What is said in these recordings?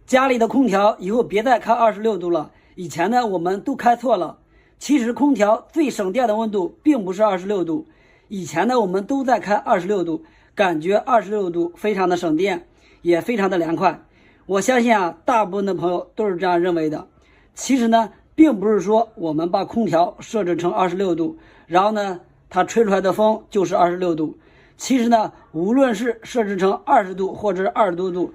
家里的空调以后别再开26度了，以前呢我们都开错了。其实空调最省电的温度并不是26度，以前呢我们都在开26度，感觉26度非常的省电，也非常的凉快。我相信大部分的朋友都是这样认为的。其实呢并不是说我们把空调设置成26度，然后呢它吹出来的风就是26度。其实呢无论是设置成20度或者是20多度，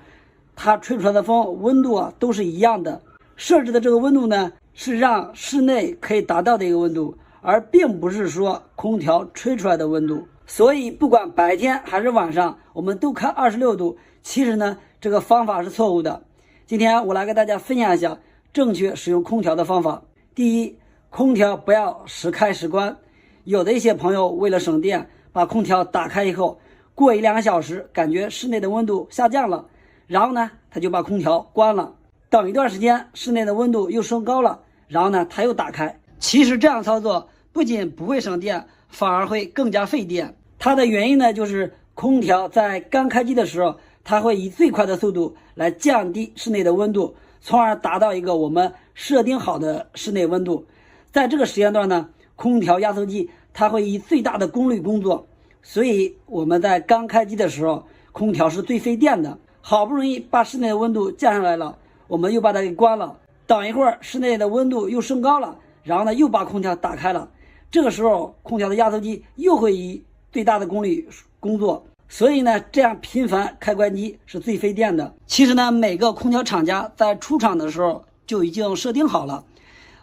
它吹出来的风温度都是一样的。设置的这个温度呢是让室内可以达到的一个温度，而并不是说空调吹出来的温度。所以不管白天还是晚上，我们都开26度，其实呢这个方法是错误的。今天我来给大家分享一下正确使用空调的方法。第一，空调不要时开时关。有的一些朋友为了省电，把空调打开以后，过1-2个小时感觉室内的温度下降了，然后呢他就把空调关了，等一段时间室内的温度又升高了，然后呢他又打开。其实这样操作不仅不会省电，反而会更加费电。它的原因呢就是空调在刚开机的时候，它会以最快的速度来降低室内的温度，从而达到一个我们设定好的室内温度。在这个时间段呢，空调压缩机它会以最大的功率工作，所以我们在刚开机的时候，空调是最费电的。好不容易把室内的温度降下来了，我们又把它给关了，等一会儿室内的温度又升高了，然后呢又把空调打开了，这个时候空调的压缩机又会以最大的功率工作。所以呢这样频繁开关机是最费电的。其实呢每个空调厂家在出厂的时候就已经设定好了，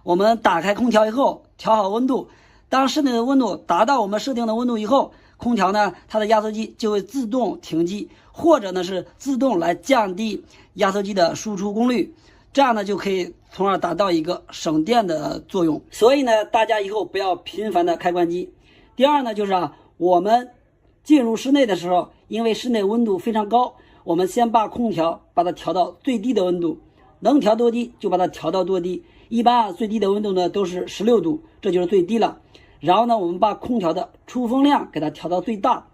我们打开空调以后调好温度，当室内的温度达到我们设定的温度以后，空调呢它的压缩机就会自动停机，或者呢是自动来降低压缩机的输出功率，这样呢就可以从而达到一个省电的作用。所以呢大家以后不要频繁的开关机。第二呢就是我们进入室内的时候，因为室内温度非常高，我们先把空调把它调到最低的温度，能调多低就把它调到多低。一般最低的温度呢都是16度，这就是最低了。然后呢我们把空调的出风量给它调到最大，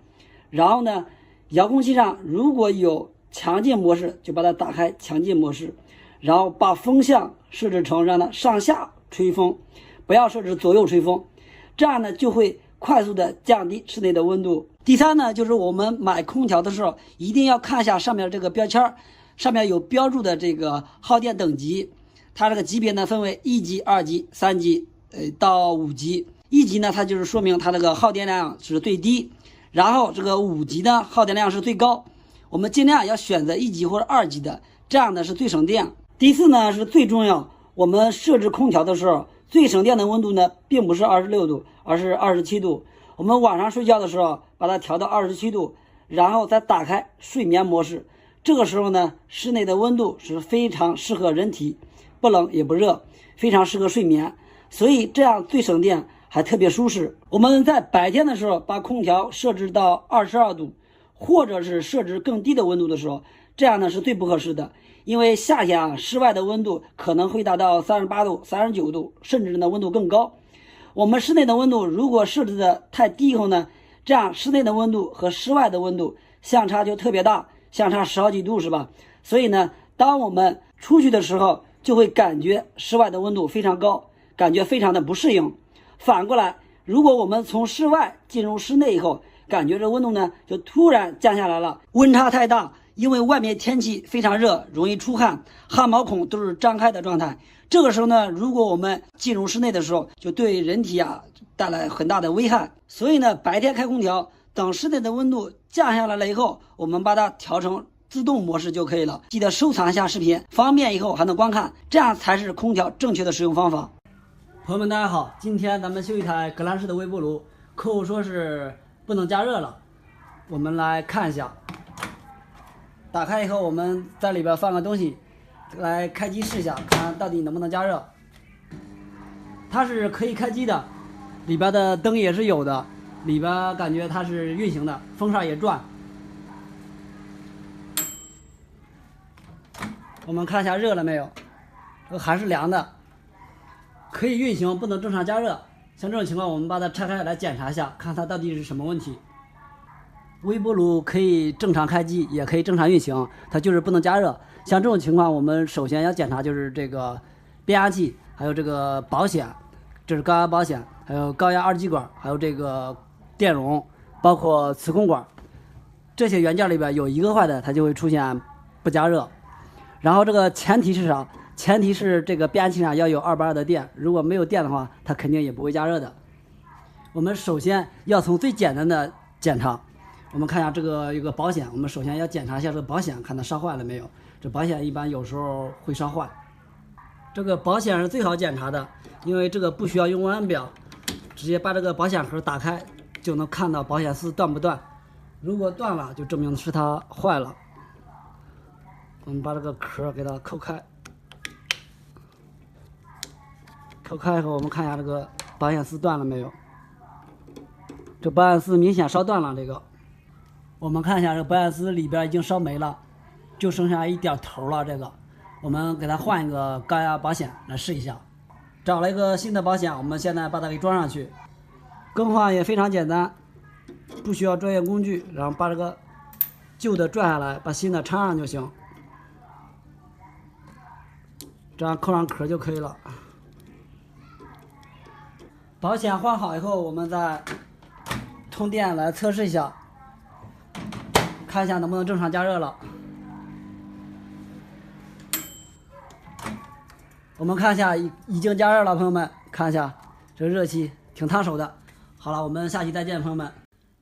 然后呢遥控器上如果有强劲模式就把它打开强劲模式，然后把风向设置成让它上下吹风，不要设置左右吹风，这样呢就会快速的降低室内的温度。第三呢就是我们买空调的时候一定要看一下上面这个标签，上面有标注的这个耗电等级，它这个级别呢分为1级、2级、3级到5级。1级呢它就是说明它这个耗电量是最低，然后这个5级呢耗电量是最高。我们尽量要选择1级或者2级的，这样呢是最省电。第四呢是最重要，我们设置空调的时候最省电的温度呢并不是26度，而是27度。我们晚上睡觉的时候把它调到27度，然后再打开睡眠模式，这个时候呢室内的温度是非常适合人体，不冷也不热，非常适合睡眠，所以这样最省电还特别舒适。我们在白天的时候把空调设置到22度，或者是设置更低的温度的时候，这样呢是最不合适的。因为夏天室外的温度可能会达到38度、39度，甚至呢温度更高。我们室内的温度如果设置的太低以后呢，这样室内的温度和室外的温度相差就特别大，相差10好几度是吧？所以呢当我们出去的时候就会感觉室外的温度非常高，感觉非常的不适应。反过来，如果我们从室外进入室内以后，感觉这温度呢就突然降下来了，温差太大，因为外面天气非常热，容易出汗，汗毛孔都是张开的状态。这个时候呢如果我们进入室内的时候，就对人体带来很大的危害。所以呢白天开空调，等室内的温度降下来了以后，我们把它调成自动模式就可以了。记得收藏一下视频，方便以后还能观看，这样才是空调正确的使用方法。朋友们大家好，今天咱们修一台格兰仕的微波炉，客户说是不能加热了，我们来看一下。打开以后我们在里边放个东西来开机试一下，看到底能不能加热。它是可以开机的，里边的灯也是有的，里边感觉它是运行的，风扇也转。我们看一下热了没有，还是凉的，可以运行，不能正常加热。像这种情况我们把它拆开来检查一下，看它到底是什么问题。微波炉可以正常开机，也可以正常运行，它就是不能加热。像这种情况，我们首先要检查就是这个变压器，还有这个保险，这是高压保险，还有高压二极管，还有这个电容，包括磁控管，这些元件里边有一个坏的，它就会出现不加热。然后这个前提是啥？前提是这个变压器上要有220的电，如果没有电的话，它肯定也不会加热的。我们首先要从最简单的检查，我们看一下这个有个保险，我们首先要检查一下这个保险，看它烧坏了没有。这保险一般有时候会烧坏，这个保险是最好检查的，因为这个不需要用腕表，直接把这个保险盒打开就能看到保险丝断不断。如果断了，就证明是它坏了。我们把这个壳给它抠开，抠开以后，我们看一下这个保险丝断了没有。这保险丝明显烧断了，这个我们看一下，这个保险丝里边已经烧没了，就剩下一点头了。这个我们给它换一个高压保险来试一下。找了一个新的保险，我们现在把它给装上去。更换也非常简单，不需要专业工具，然后把这个旧的拽下来，把新的插上就行。这样扣上壳就可以了。保险换好以后，我们再通电来测试一下，看一下能不能正常加热了。我们看一下，已经加热了，朋友们，看一下这热气挺烫手的。好了，我们下期再见，朋友们。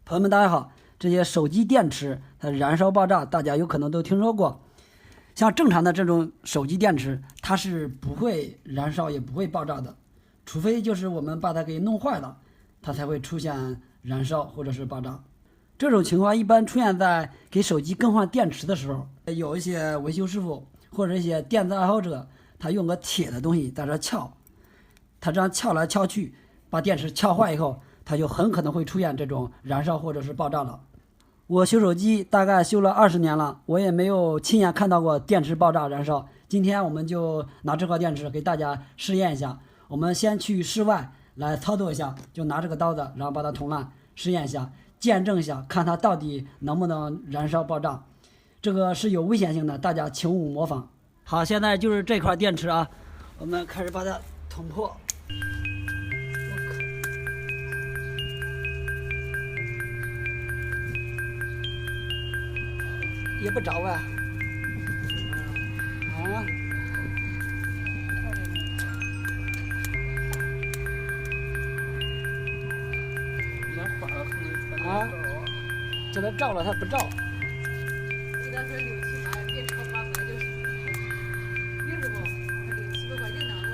朋友们，大家好。这些手机电池它燃烧爆炸，大家有可能都听说过。像正常的这种手机电池，它是不会燃烧也不会爆炸的，除非就是我们把它给弄坏了，它才会出现燃烧或者是爆炸。这种情况一般出现在给手机更换电池的时候，有一些维修师傅或者一些电子爱好者，他用个铁的东西在这撬，他这样撬来撬去，把电池撬坏以后，它就很可能会出现这种燃烧或者是爆炸了。我修手机大概修了20年了，我也没有亲眼看到过电池爆炸燃烧。今天我们就拿这块电池给大家试验一下。我们先去室外来操作一下，就拿这个刀子，然后把它捅烂，试验一下，见证一下，看它到底能不能燃烧爆炸。这个是有危险性的，大家请勿模仿。好，现在就是这块电池啊，我们开始把它捅破。也不着啊！这它照了，它不照。给他说6、7八，别超800就行。有是不？他6、700块钱当中。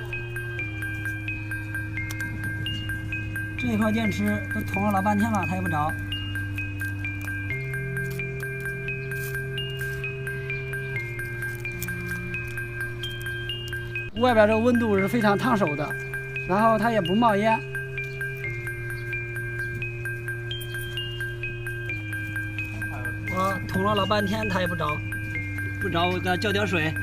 这一块电池都捅了老半天了，它也不着。外边这个温度是非常烫手的，然后它也不冒烟。我捅了老半天，它也不着，不着我给它浇点水，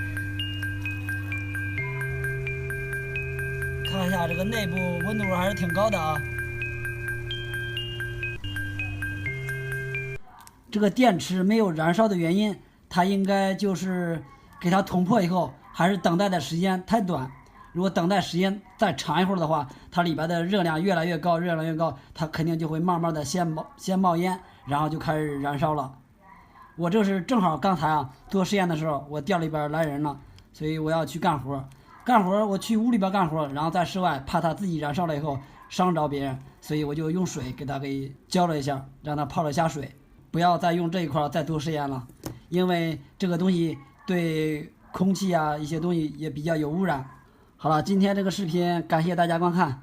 看一下这个内部温度还是挺高的啊。这个电池没有燃烧的原因，它应该就是给它捅破以后，还是等待的时间太短。如果等待时间再长一会儿的话，它里边的热量越来越高，热量越高，它肯定就会慢慢的先冒烟，然后就开始燃烧了。我这是正好刚才啊做实验的时候，我店里边来人了，所以我要去干活。我去屋里边干活，然后在室外怕它自己燃烧了以后伤着别人，所以我就用水给它给浇了一下，让它泡了下水。不要再用这一块再做实验了，因为这个东西对空气啊一些东西也比较有污染。好了，今天这个视频感谢大家观看。